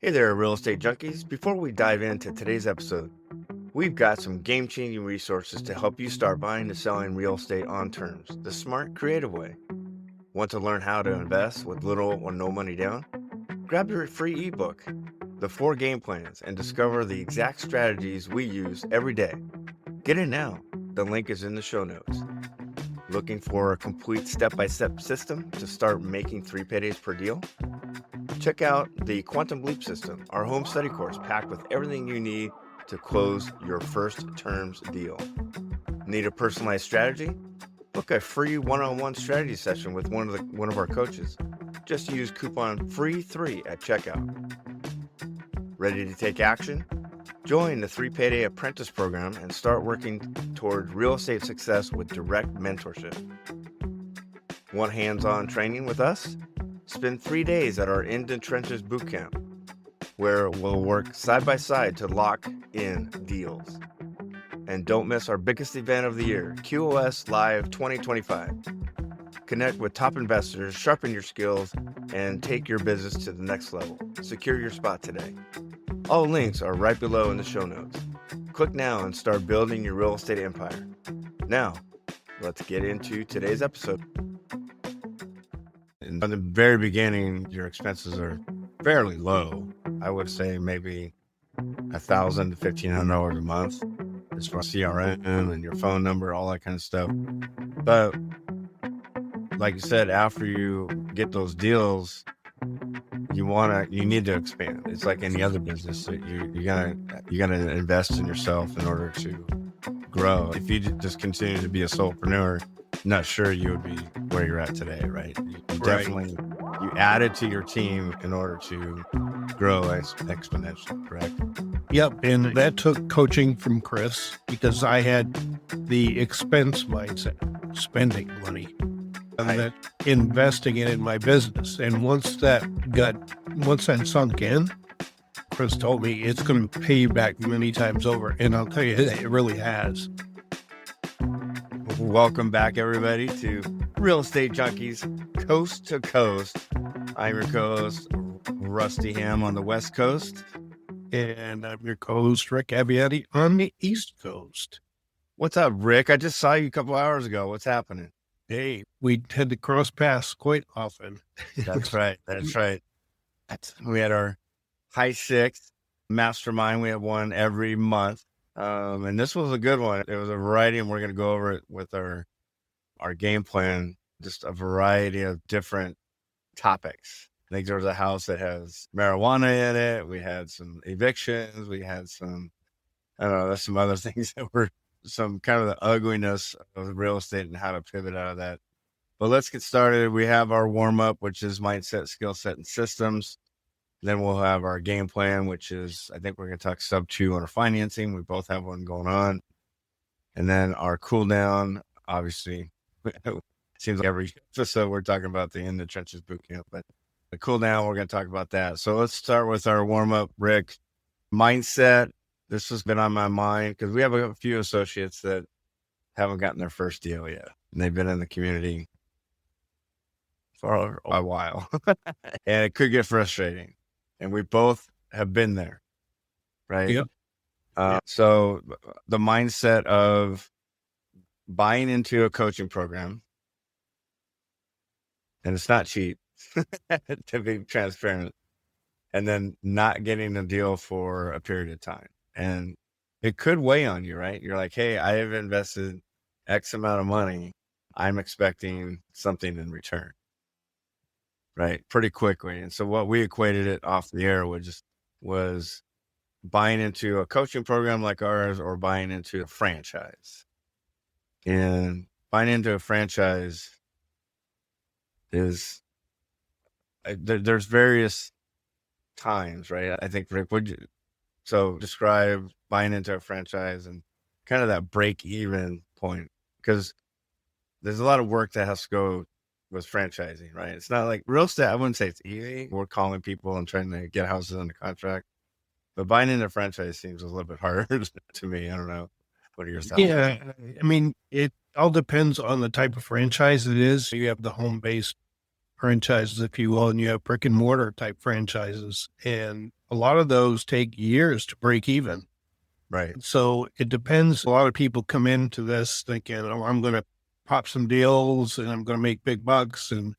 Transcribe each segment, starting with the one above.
Hey there, Real Estate Junkies. Before we dive into today's episode, we've got some game changing resources to help you start buying and selling real estate on terms, the smart, creative way. Want to learn how to invest with little or no money down? Grab your free ebook, The 4 Game Plans, and discover the exact strategies we use every day. Get it now. The link is in the show notes. Looking for a complete step-by-step system to start making 3 paydays per deal? Check out the Quantum Leap System, our home study course packed with everything you need to close your first terms deal. Need a personalized strategy? Book a free one-on-one strategy session with one of our coaches. Just use coupon FREE3 at checkout. Ready to take action? Join the 3 Payday Apprentice Program and start working toward real estate success with direct mentorship. Want hands-on training with us? Spend 3 days at our In the Trenches Bootcamp, where we'll work side by side to lock in deals. And don't miss our biggest event of the year, QOS Live 2025. Connect with top investors, sharpen your skills, and take your business to the next level. Secure your spot today. All links are right below in the show notes. Click now and start building your real estate empire. Now, let's get into today's episode. In the very beginning, your expenses are fairly low. I would say maybe $1,000 to $1,500 a month as far as CRM and your phone number, all that kind of stuff. But like you said, after you get those deals, you need to expand. It's like any other business. You gotta invest in yourself in order to grow. If you just continue to be a solopreneur, I'm not sure you would be where you're at today, right? You definitely you added to your team in order to grow exponentially, correct? Yep, and that took coaching from Chris because I had the expense mindset, spending money, and that investing it in my business. And once that sunk in, Chris told me it's going to pay you back many times over. And I'll tell you, it really has. Welcome back, everybody, to Real Estate Junkies, Coast to Coast. I'm your co-host, Rusty Ham on the West Coast. And I'm your co-host, Rick Abbiati on the East Coast. What's up, Rick? I just saw you a couple hours ago. What's happening? Hey, we had to cross paths quite often. That's right. We had our High Six mastermind. We have one every month. And this was a good one. It was a variety, and we're going to go over it with our game plan, just a variety of different topics. I think there was a house that has marijuana in it. We had some evictions. We had some, I don't know, there's some other things that were some kind of the ugliness of real estate and how to pivot out of that. But let's get started. We have our warm up, which is mindset, skill set, and systems. Then we'll have our game plan, which is, I think we're going to talk Sub2 on our financing. We both have one going on. And then our cool down, obviously, it seems like every episode we're talking about the In the Trenches Bootcamp, but the cool down, we're going to talk about that. So let's start with our warm up, Rick. Mindset. This has been on my mind because we have a few associates that haven't gotten their first deal yet. And they've been in the community for a while. And it could get frustrating. And we both have been there, right? Yep. So the mindset of buying into a coaching program, and it's not cheap, to be transparent, and then not getting a deal for a period of time. And it could weigh on you, right? You're like, hey, I have invested X amount of money. I'm expecting something in return. Right, pretty quickly. And so what we equated it off the air was buying into a coaching program like ours or buying into a franchise. And buying into a franchise is, there's various times, right? I think, Rick, so describe buying into a franchise and kind of that break even point, because there's a lot of work that has to go with franchising, right? It's not like real estate. I wouldn't say it's easy. We're calling people and trying to get houses under contract, but buying into a franchise seems a little bit harder to me. I don't know. What are your thoughts? Yeah, I mean, it all depends on the type of franchise it is. You have the home-based franchises, if you will, and you have brick and mortar type franchises. And a lot of those take years to break even. Right. So it depends. A lot of people come into this thinking, oh, I'm going to pop some deals and I'm going to make big bucks. And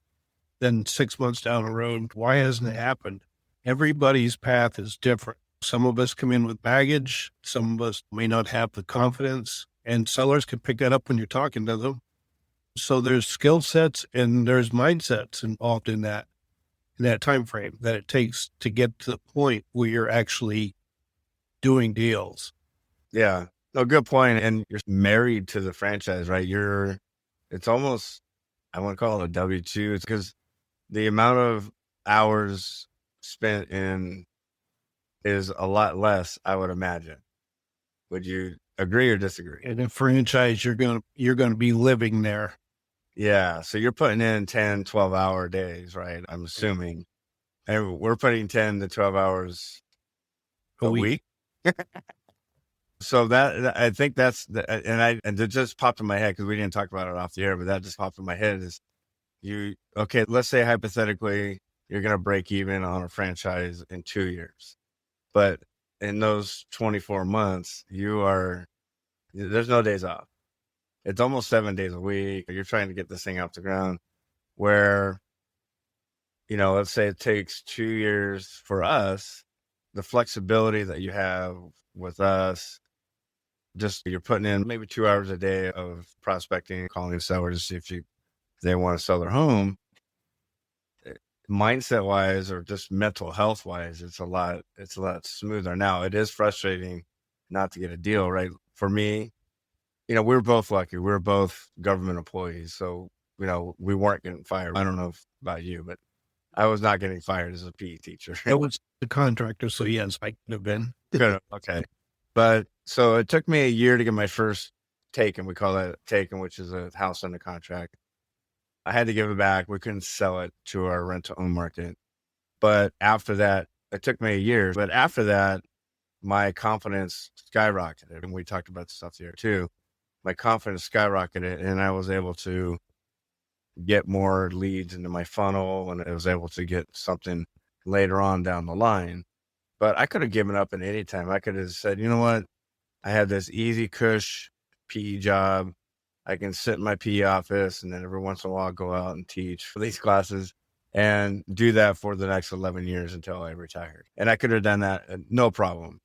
then 6 months down the road, why hasn't it happened? Everybody's path is different. Some of us come in with baggage. Some of us may not have the confidence, and sellers can pick that up when you're talking to them. So there's skill sets and there's mindsets involved in that time frame that it takes to get to the point where you're actually doing deals. Yeah. No, good point. And you're married to the franchise, right? It's almost, I want to call it a W-2. It's because the amount of hours spent in is a lot less, I would imagine. Would you agree or disagree? In a franchise, you're going to be living there. Yeah. So you're putting in 10, 12-hour days, right? I'm assuming. And we're putting 10 to 12 hours a week. So I think that's, and it just popped in my head because we didn't talk about it off the air, but that just popped in my head is okay, let's say hypothetically you're going to break even on a franchise in 2 years. But in those 24 months, there's no days off. It's almost 7 days a week. You're trying to get this thing off the ground where, let's say it takes 2 years for us, the flexibility that you have with us, just you're putting in maybe 2 hours a day of prospecting, calling sellers to see if they want to sell their home. Mindset wise, or just mental health wise, it's a lot smoother. Now it is frustrating not to get a deal, right? For me, we were both lucky. We were both government employees. So, we weren't getting fired. I don't know about you, but I was not getting fired as a PE teacher. I was the contractor. So yes, I could have been. Good. Okay. But so it took me a year to get my first taken. We call that taken, which is a house under contract. I had to give it back. We couldn't sell it to our rent-to-own market. But after that, it took me a year. But after that, my confidence skyrocketed. And we talked about this stuff here too. My confidence skyrocketed and I was able to get more leads into my funnel and I was able to get something later on down the line. But I could have given up at any time. I could have said, you know what? I have this easy cush PE job. I can sit in my PE office and then every once in a while go out and teach for these classes and do that for the next 11 years until I retired. And I could have done that no problem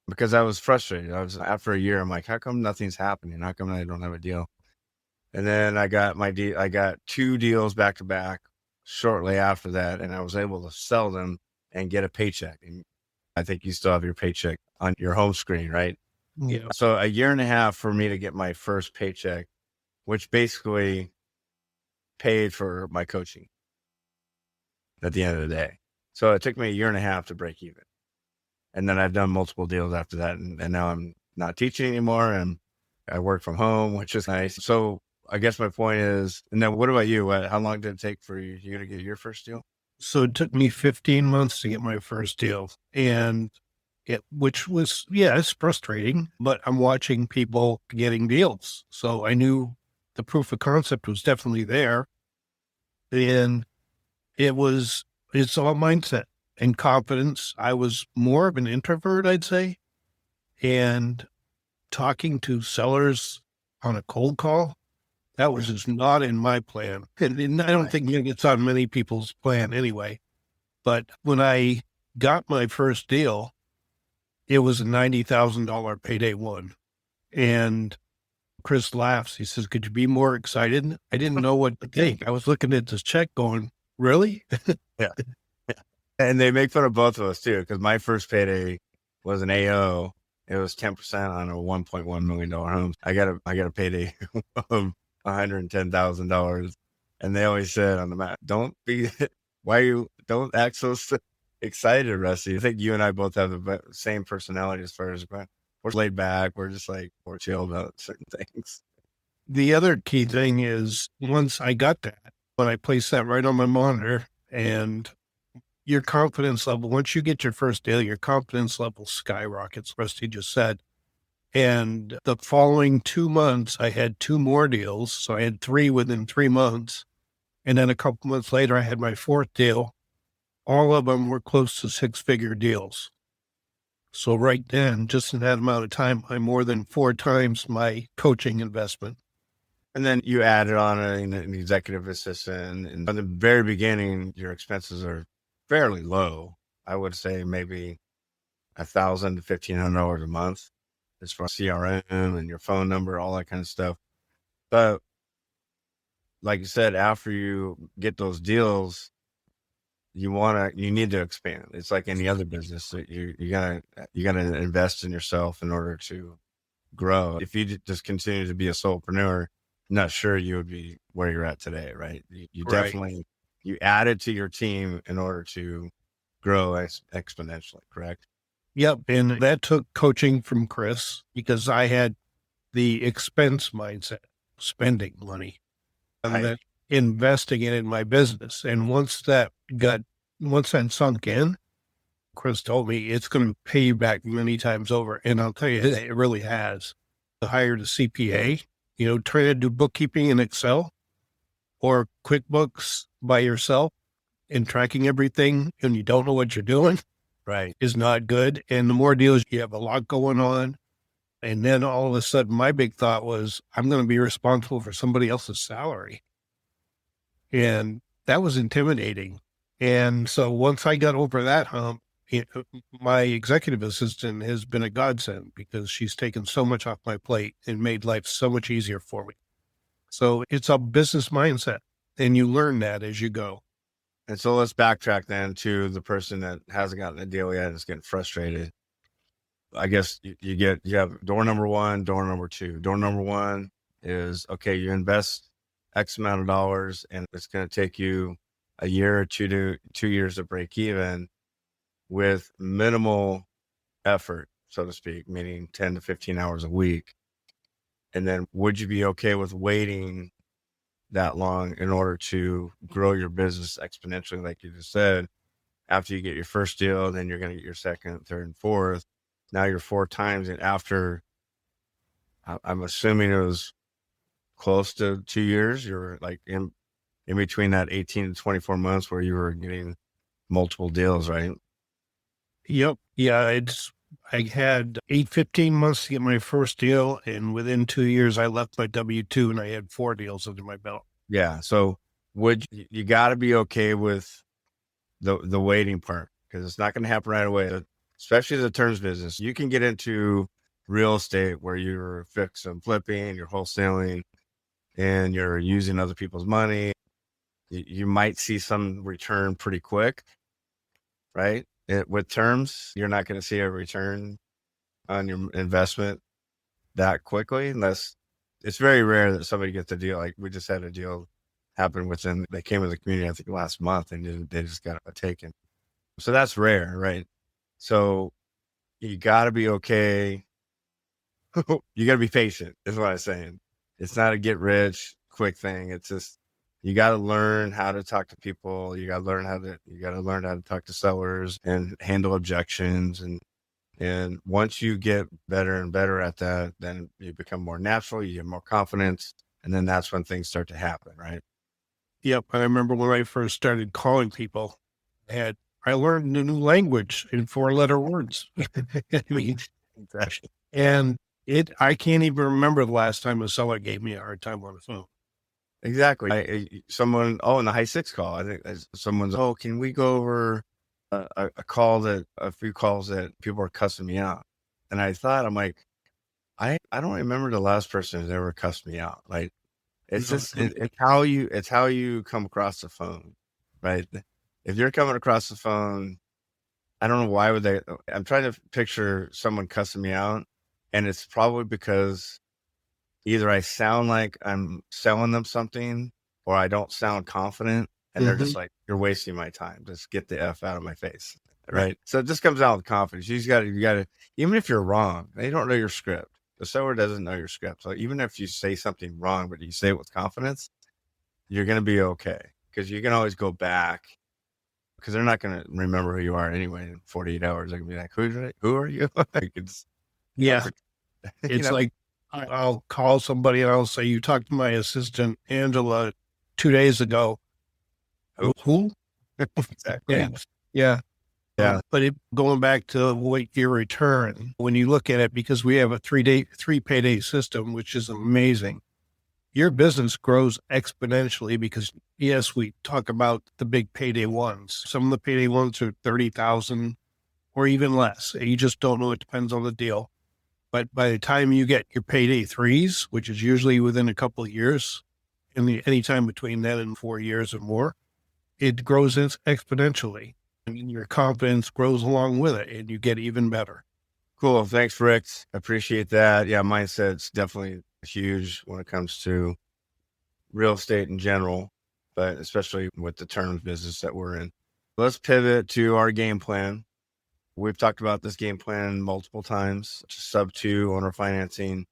because I was frustrated. After a year, I'm like, how come nothing's happening? How come I don't have a deal? And then I got I got 2 deals back to back shortly after that. And I was able to sell them and get a paycheck. And I think you still have your paycheck on your home screen, right? Yeah. So a year and a half for me to get my first paycheck, which basically paid for my coaching at the end of the day. So it took me a year and a half to break even. And then I've done multiple deals after that. And now I'm not teaching anymore and I work from home, which is nice. So I guess my point is, and then what about you? How long did it take for you to get your first deal? So it took me 15 months to get my first deal. And which was, it's frustrating, but I'm watching people getting deals. So I knew the proof of concept was definitely there. And it's all mindset and confidence. I was more of an introvert, I'd say. And talking to sellers on a cold call, that was just not in my plan. And I don't think it's on many people's plan anyway. But when I got my first deal, it was a $90,000 payday one. And Chris laughs. He says, could you be more excited? I didn't know what to think. I was looking at this check going, really? Yeah. And they make fun of both of us too, because my first payday was an AO. It was 10% on a $1.1 million home. I got a payday of $110,000. And they always said on the map, don't act so excited, Rusty. I think you and I both have the same personality as far as we're laid back. We're just like, we're chill about certain things. The other key thing is once I got that, when I placed that right on my monitor and your confidence level, once you get your first deal, your confidence level skyrockets, Rusty just said. And the following 2 months, I had 2 more deals. So I had 3 within 3 months. And then a couple months later, I had my 4th deal. all of them were close to six-figure deals. So right then, just in that amount of time, I more than 4 times my coaching investment. And then you added on an executive assistant. And from the very beginning, your expenses are fairly low. I would say maybe $1,000 to $1,500 a month as far as CRM and your phone number, all that kind of stuff. But like you said, after you get those deals, you need to expand. It's like any other business. So you gotta invest in yourself in order to grow. If you just continue to be a solopreneur, I'm not sure you would be where you're at today, right? You Right. definitely, you added to your team in order to grow exponentially, correct? Yep. And that took coaching from Chris because I had the expense mindset, spending money, and Right. then investing it in my business. And once that sunk in, Chris told me it's going to pay you back many times over. And I'll tell you, it really has. I hired a CPA, trying to do bookkeeping in Excel or QuickBooks by yourself and tracking everything and you don't know what you're doing Right. is not good. And the more deals, you have a lot going on. And then all of a sudden, my big thought was, I'm going to be responsible for somebody else's salary. And that was intimidating. And so once I got over that hump, my executive assistant has been a godsend because she's taken so much off my plate and made life so much easier for me. So it's a business mindset, and you learn that as you go. And so let's backtrack then to the person that hasn't gotten a deal yet and is getting frustrated. I guess you have door number one, door number two. Door number one is, okay, you invest X amount of dollars and it's going to take you a year or 2 years to break even with minimal effort, so to speak, meaning 10 to 15 hours a week. And then would you be okay with waiting that long in order to grow your business exponentially, like you just said? After you get your first deal, then you're going to get your second, third, and fourth. Now you're 4 times. And after, I'm assuming it was close to 2 years, you're like in between that 18 to 24 months where you were getting multiple deals, right? Yep. Yeah. I had 15 months to get my first deal. And within 2 years, I left my W-2 and I had 4 deals under my belt. Yeah. So you got to be okay with the waiting part, because it's not going to happen right away, especially the terms business. You can get into real estate where you're fix and flipping, you're wholesaling, and you're using other people's money. You might see some return pretty quick, right? With terms, you're not going to see a return on your investment that quickly, unless it's very rare that somebody gets a deal. Like we just had a deal happen they came in the community, I think last month, and they just got taken. So that's rare, right? So you got to be okay. You got to be patient, is what I'm saying. It's not a get rich quick thing. It's just, you got to learn how to talk to people. You got to learn how to talk to sellers and handle objections. And once you get better and better at that, then you become more natural, you get more confidence. And then that's when things start to happen, right? Yep. I remember when I first started calling people, I learned a new language in 4-letter words. I mean, Exactly. and I can't even remember the last time a seller gave me a hard time on the phone. Exactly. Someone, in the high 6 call, I think someone's, can we go over a few calls that people are cussing me out? And I thought, I'm like, I don't remember the last person who's ever cussed me out. Like, it's just, it's how you come across the phone, right? If you're coming across the phone, I don't know why I'm trying to picture someone cussing me out, and it's probably because either I sound like I'm selling them something or I don't sound confident, and they're just like, you're wasting my time. Just get the F out of my face. Right. So it just comes out with confidence. You got to, even if you're wrong, they don't know your script. The seller doesn't know your script. So even if you say something wrong, but you say it with confidence, you're going to be okay, because you can always go back, because they're not going to remember who you are anyway in 48 hours. They're going to be like, who are you? It's like, I'll call somebody and I'll say, you talked to my assistant, Angela, 2 days ago. Who? Exactly. Yeah. Yeah. Yeah. But going back to what your return, when you look at it, because we have a three payday system, which is amazing, your business grows exponentially because, yes, we talk about the big payday ones. Some of the payday ones are 30,000 or even less. You just don't know. It depends on the deal. But by the time you get your payday threes, which is usually within a couple of years, any time between then and 4 years or more, it grows exponentially. And your confidence grows along with it, and you get even better. Cool. Thanks, Rick. Appreciate that. Yeah, mindset's definitely huge when it comes to real estate in general, but especially with the terms business that we're in. Let's pivot to our game plan. We've talked about this game plan multiple times. Sub2 owner financing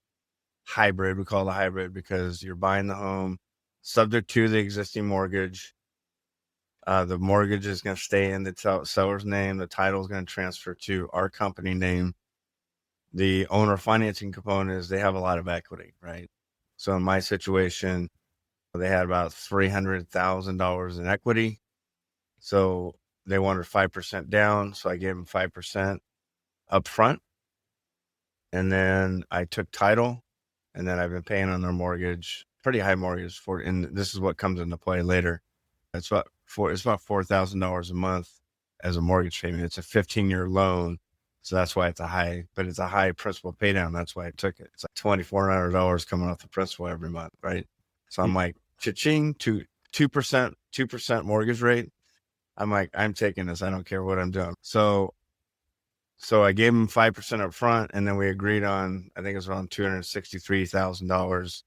hybrid. We call it a hybrid because you're buying the home subject to the existing mortgage. The mortgage is going to stay in the seller's name. The title is going to transfer to our company name. The owner financing component is they have a lot of equity, right? So in my situation, they had about $300,000 in equity. So they wanted 5% down. So I gave them 5% up front. And then I took title, and then I've been paying on their mortgage, pretty high mortgage and this is what comes into play later. It's about $4,000 a month as a mortgage payment. It's a 15-year loan. So that's why it's a high principal pay down. That's why I took it. It's like $2,400 coming off the principal every month, right? So I'm like, cha-ching, 2% mortgage rate. I'm like, I'm taking this. I don't care what I'm doing. So I gave him 5% up front, and then we agreed on, I think it was around $263,000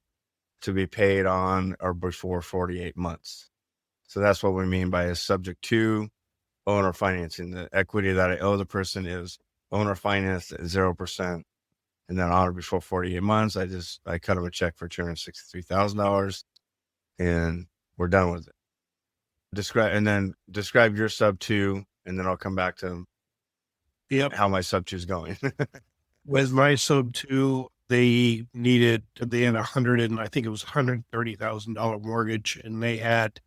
to be paid on or before 48 months. So that's what we mean by a subject to owner financing. The equity that I owe the person is owner financed at 0%. And then on or before 48 months, I cut him a check for $263,000 and we're done with it. Describe your Sub2, and then I'll come back to how my Sub2 is going. With my Sub2, they had I think it was $130,000 mortgage, and they had,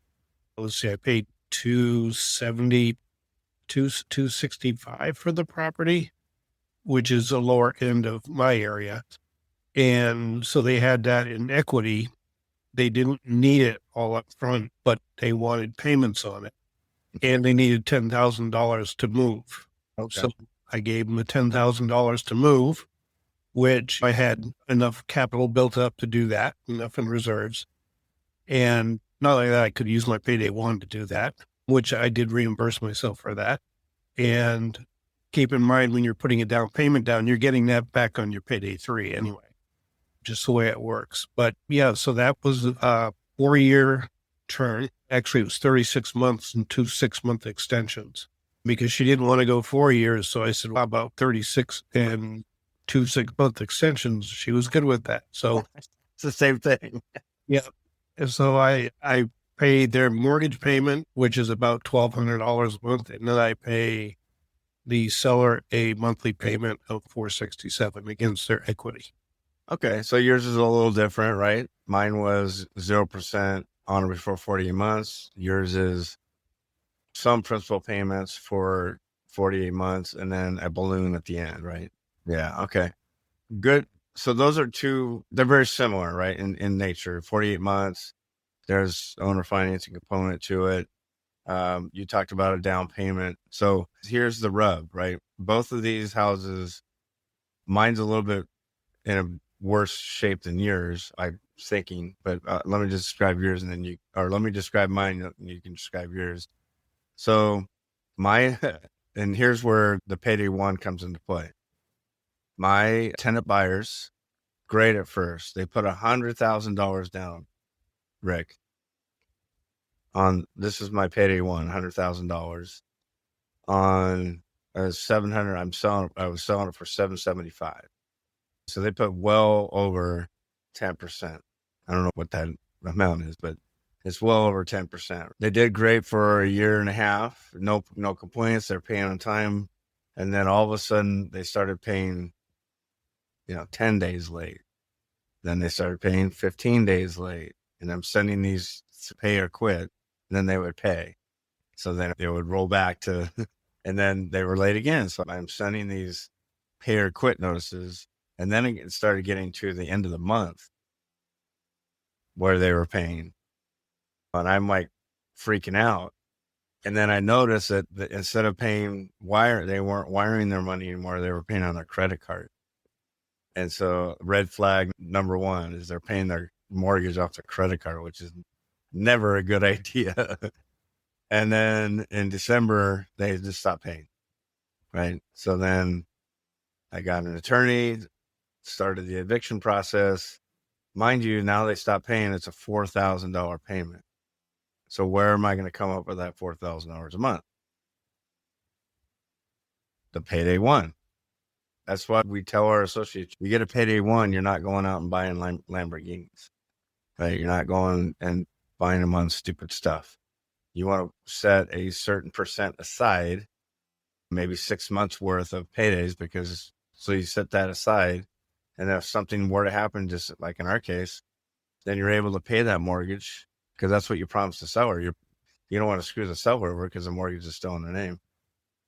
I paid $265 for the property, which is the lower end of my area. And so they had that in equity. They didn't need it all up front, but they wanted payments on it, and they needed $10,000 to move. Okay. So I gave them the $10,000 to move, which I had enough capital built up to do that, enough in reserves. And not only that, I could use my payday one to do that, which I did reimburse myself for that. And keep in mind, when you're putting a down payment down, you're getting that back on your payday three anyway, just the way it works. But yeah, so that was a 4-year term. Actually, it was 36 months and 2 6-month extensions because she didn't want to go 4 years. So I said, well, how about 36 and 2 6-month extensions? She was good with that. So it's the same thing. Yeah. And so I pay their mortgage payment, which is about $1,200 a month. And then I pay the seller a monthly payment of $467 against their equity. Okay. So yours is a little different, right? Mine was 0% on or before 48 months. Yours is some principal payments for 48 months and then a balloon at the end, right? Yeah. Okay. Good. So those are they're very similar, right? In nature, 48 months, there's owner financing component to it. You talked about a down payment. So here's the rub, right? Both of these houses, mine's a little bit in a worse shape than yours, I'm thinking, but let me just describe yours let me describe mine and you can describe yours. So and here's where the payday one comes into play. My tenant buyers, great at first. They put $100,000 down, Rick. This is my payday one, $100,000 on 700. I was selling it for 775. So they put well over 10%. I don't know what that amount is, but it's well over 10%. They did great for a year and a half. No complaints. They're paying on time. And then all of a sudden they started paying, 10 days late. Then they started paying 15 days late. And I'm sending these to pay or quit. And then they would pay. So then they would roll back to And then they were late again. So I'm sending these pay or quit notices. And then it started getting to the end of the month where they were paying. And I'm like freaking out. And then I noticed that instead of paying they weren't wiring their money anymore. They were paying on their credit card. And so red flag number one is they're paying their mortgage off their credit card, which is never a good idea. And then in December, they just stopped paying. Right. So then I got an attorney, started the eviction process. Mind you, now they stopped paying. It's a $4,000 payment. So where am I going to come up with that $4,000 a month? The payday one. That's why we tell our associates, you get a payday one, you're not going out and buying Lamborghinis, right? You're not going and buying them on stupid stuff. You want to set a certain percent aside, maybe 6 months worth of paydays, so you set that aside. And if something were to happen, just like in our case, then you're able to pay that mortgage because that's what you promised the seller. You don't want to screw the seller over because the mortgage is still in their name.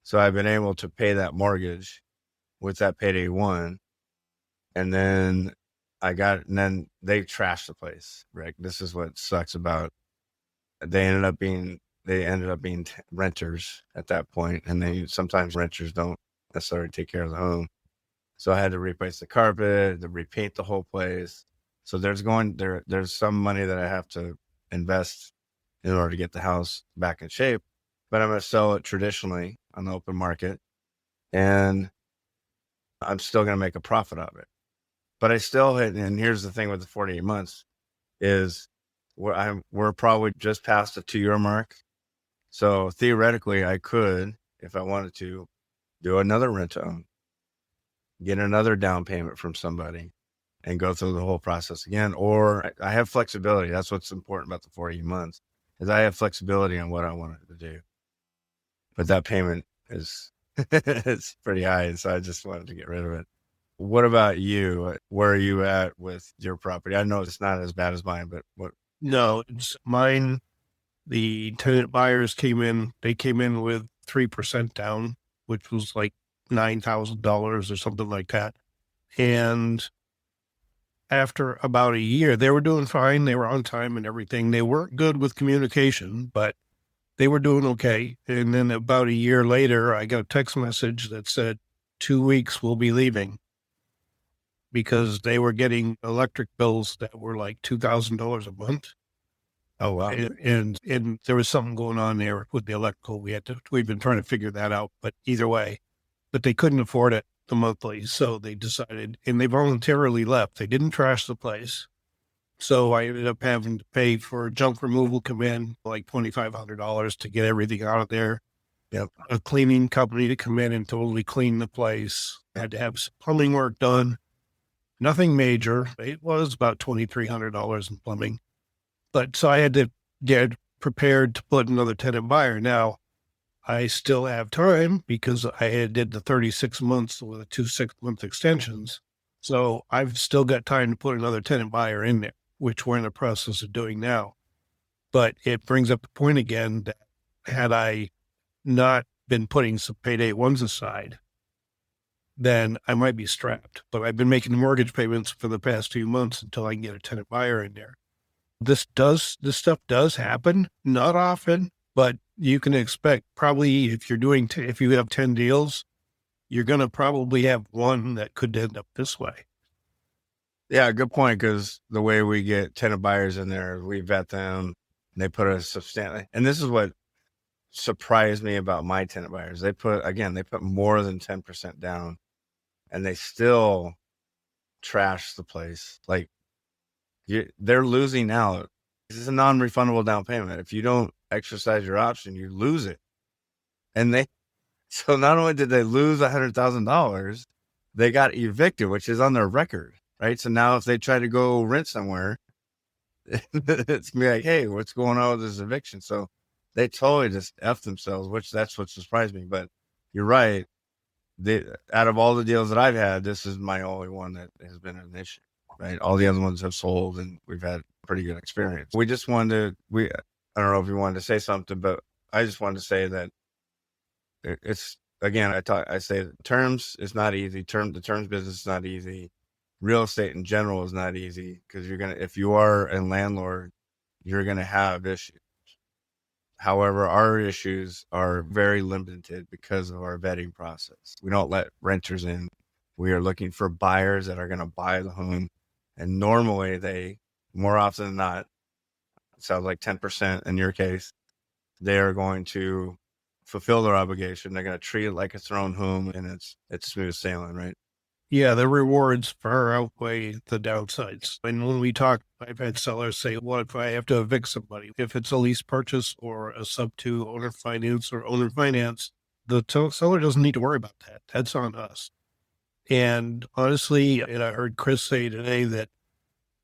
So I've been able to pay that mortgage with that payday one. And then then they trashed the place, Rick. This is what sucks about they ended up being renters at that point. And sometimes renters don't necessarily take care of the home. So I had to replace the carpet, to repaint the whole place. So there's some money that I have to invest in order to get the house back in shape, but I'm going to sell it traditionally on the open market. And I'm still going to make a profit of it. But I still and here's the thing with the 48 months is we're probably just past the 2-year mark. So theoretically I could, if I wanted to, do another rent-own, get another down payment from somebody and go through the whole process again. Or I have flexibility. That's what's important about the 48 months is I have flexibility on what I wanted to do. But that payment is it's pretty high. And so I just wanted to get rid of it. What about you? Where are you at with your property? I know it's not as bad as mine, but what? No, it's mine. The tenant buyers came in with 3% down, which was like $9,000 or something like that. And after about a year, they were doing fine. They were on time and everything. They weren't good with communication, but they were doing okay. And then about a year later, I got a text message that said 2 weeks we'll be leaving because they were getting electric bills that were like $2,000 a month. Oh, wow. And there was something going on there with the electrical. We've been trying to figure that out, but either way, but they couldn't afford it the monthly. So they decided, and they voluntarily left. They didn't trash the place. So I ended up having to pay for junk removal, come in like $2,500 to get everything out of there. Yep. A cleaning company to come in and totally clean the place. I had to have some plumbing work done. Nothing major. It was about $2,300 in plumbing. But so I had to get prepared to put another tenant buyer. Now, I still have time because I did the 36 months with the 2 6-month extensions. So I've still got time to put another tenant buyer in there, which we're in the process of doing now. But it brings up the point again that had I not been putting some payday ones aside, then I might be strapped. But I've been making the mortgage payments for the past 2 months until I can get a tenant buyer in there. This stuff does happen, not often, but you can expect probably if you have 10 deals, you're going to probably have one that could end up this way. Yeah, good point. Because the way we get tenant buyers in there, we vet them, and they put a substantial. And this is what surprised me about my tenant buyers. They put more than 10% down, and they still trash the place. Like they're losing out. This is a non-refundable down payment. If you don't exercise your option, you lose it. And so not only did they lose $100,000, they got evicted, which is on their record, right? So now if they try to go rent somewhere, it's be like, hey, what's going on with this eviction? So they totally just F themselves, that's what surprised me. But you're right. Out of all the deals that I've had, this is my only one that has been an issue, right? All the other ones have sold and we've had pretty good experience. We just wanted I don't know if you wanted to say something, but I just wanted to say that it's again, I say terms is not easy. The terms business is not easy. Real estate in general is not easy because if you are a landlord, you're going to have issues. However, our issues are very limited because of our vetting process. We don't let renters in. We are looking for buyers that are going to buy the home. And normally more often than not, it sounds like 10% in your case, they are going to fulfill their obligation. They're going to treat it like it's their own home, and it's smooth sailing, right? Yeah, the rewards far outweigh the downsides. And when we talk, I've had sellers say, what if I have to evict somebody? If it's a lease purchase or a Sub2 owner finance, the seller doesn't need to worry about that. That's on us. And honestly, and I heard Chris say today that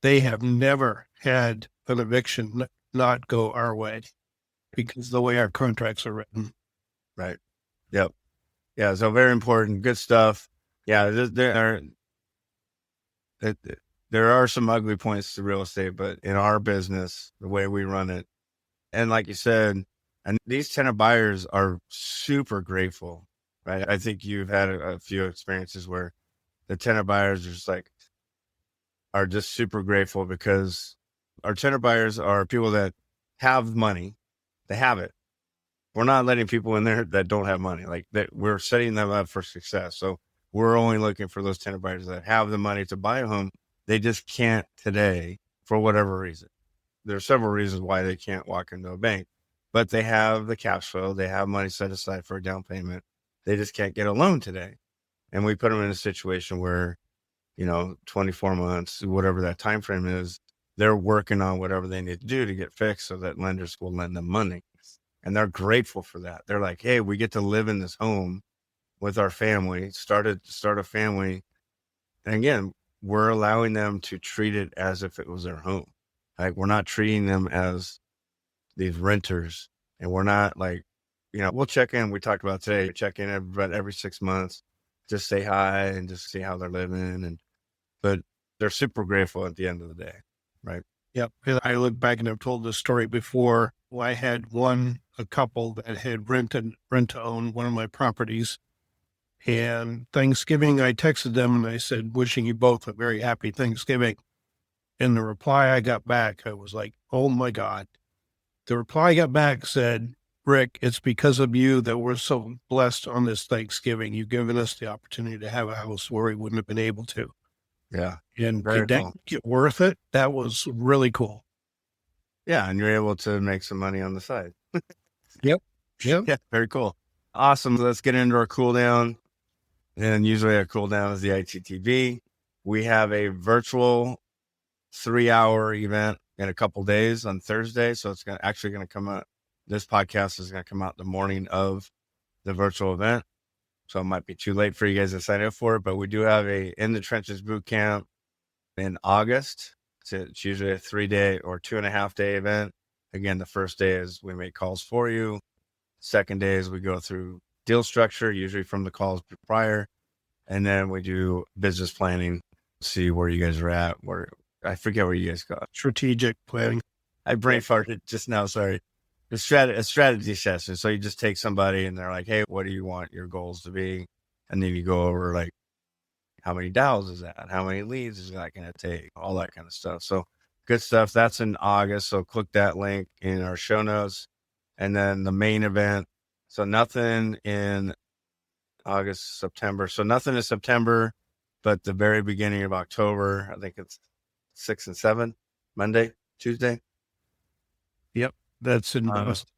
they have never had an eviction not go our way because of the way our contracts are written. Right. Yep. Yeah. So very important. Good stuff. Yeah. There are some ugly points to real estate, but in our business, the way we run it, and like you said, and these tenant buyers are super grateful, right? I think you've had a few experiences where the tenant buyers are just super grateful because our tenant buyers are people that have money. They have it. We're not letting people in there that don't have money. Like that, we're setting them up for success. So we're only looking for those tenant buyers that have the money to buy a home. They just can't today for whatever reason. There are several reasons why they can't walk into a bank, but they have the cash flow. They have money set aside for a down payment. They just can't get a loan today. And we put them in a situation where, 24 months, whatever that time frame is, they're working on whatever they need to do to get fixed so that lenders will lend them money. And they're grateful for that. They're like, hey, we get to live in this home with our family, start a family. And again, we're allowing them to treat it as if it was their home. Like, we're not treating them as these renters, and we're not like, we'll check in. We talked about today, check in every 6 months, just say hi and just see how they're living. But they're super grateful at the end of the day. Right. Yep. And I look back and I've told this story before. I had a couple that had rent to own one of my properties. And Thanksgiving, I texted them and I said, wishing you both a very happy Thanksgiving. And the reply I got back, I was like, oh my God. The reply I got back said, Rick, it's because of you that we're so blessed on this Thanksgiving. You've given us the opportunity to have a house where we wouldn't have been able to. Yeah. And did that get worth it? That was really cool. Yeah. And you're able to make some money on the side. Yep. Yeah. Very cool. Awesome. Let's get into our cool down. And usually our cool down is the ITTV. We have a virtual 3-hour event in a couple days on Thursday. So it's actually going to come out. This podcast is going to come out the morning of the virtual event. So it might be too late for you guys to sign up for it, but we do have a In the Trenches boot camp in August. It's usually a 3-day or 2.5-day event. Again, the first day is we make calls for you. Second day is we go through deal structure, usually from the calls prior. And then we do business planning, see where you guys are at. I forget where you guys got. Strategic planning. I brain farted just now. Sorry. A strategy session. So you just take somebody and they're like, hey, what do you want your goals to be? And then you go over like, how many dials is that? How many leads is that going to take? All that kind of stuff. So good stuff. That's in August. So click that link in our show notes. And then the main event. So nothing in August, September. So nothing in September, but the very beginning of October, I think it's 6 and 7, Monday, Tuesday. Yep. That's in August.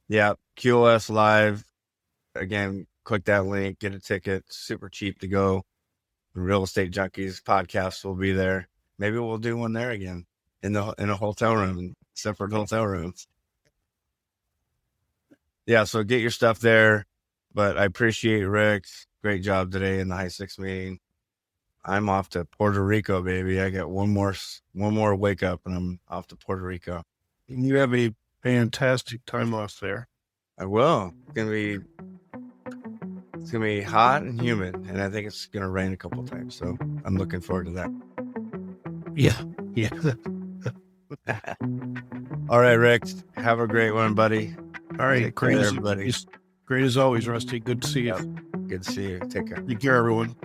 Yeah. QLS Live. Again, click that link, get a ticket. Super cheap to go. The Real Estate Junkies podcast will be there. Maybe we'll do one there again in a hotel room, separate hotel rooms. Yeah, so get your stuff there. But I appreciate Rick. Great job today in the High Six meeting. I'm off to Puerto Rico, baby. I got one more wake up and I'm off to Puerto Rico. You have a fantastic time off there. I will. It's gonna be hot and humid, and I think it's gonna rain a couple times. So I'm looking forward to that. Yeah. All right, Rick. Have a great one, buddy. All right, great, everybody. Great as always, Rusty. Good to see you. Yep. Good to see you. Take care. Take care, everyone.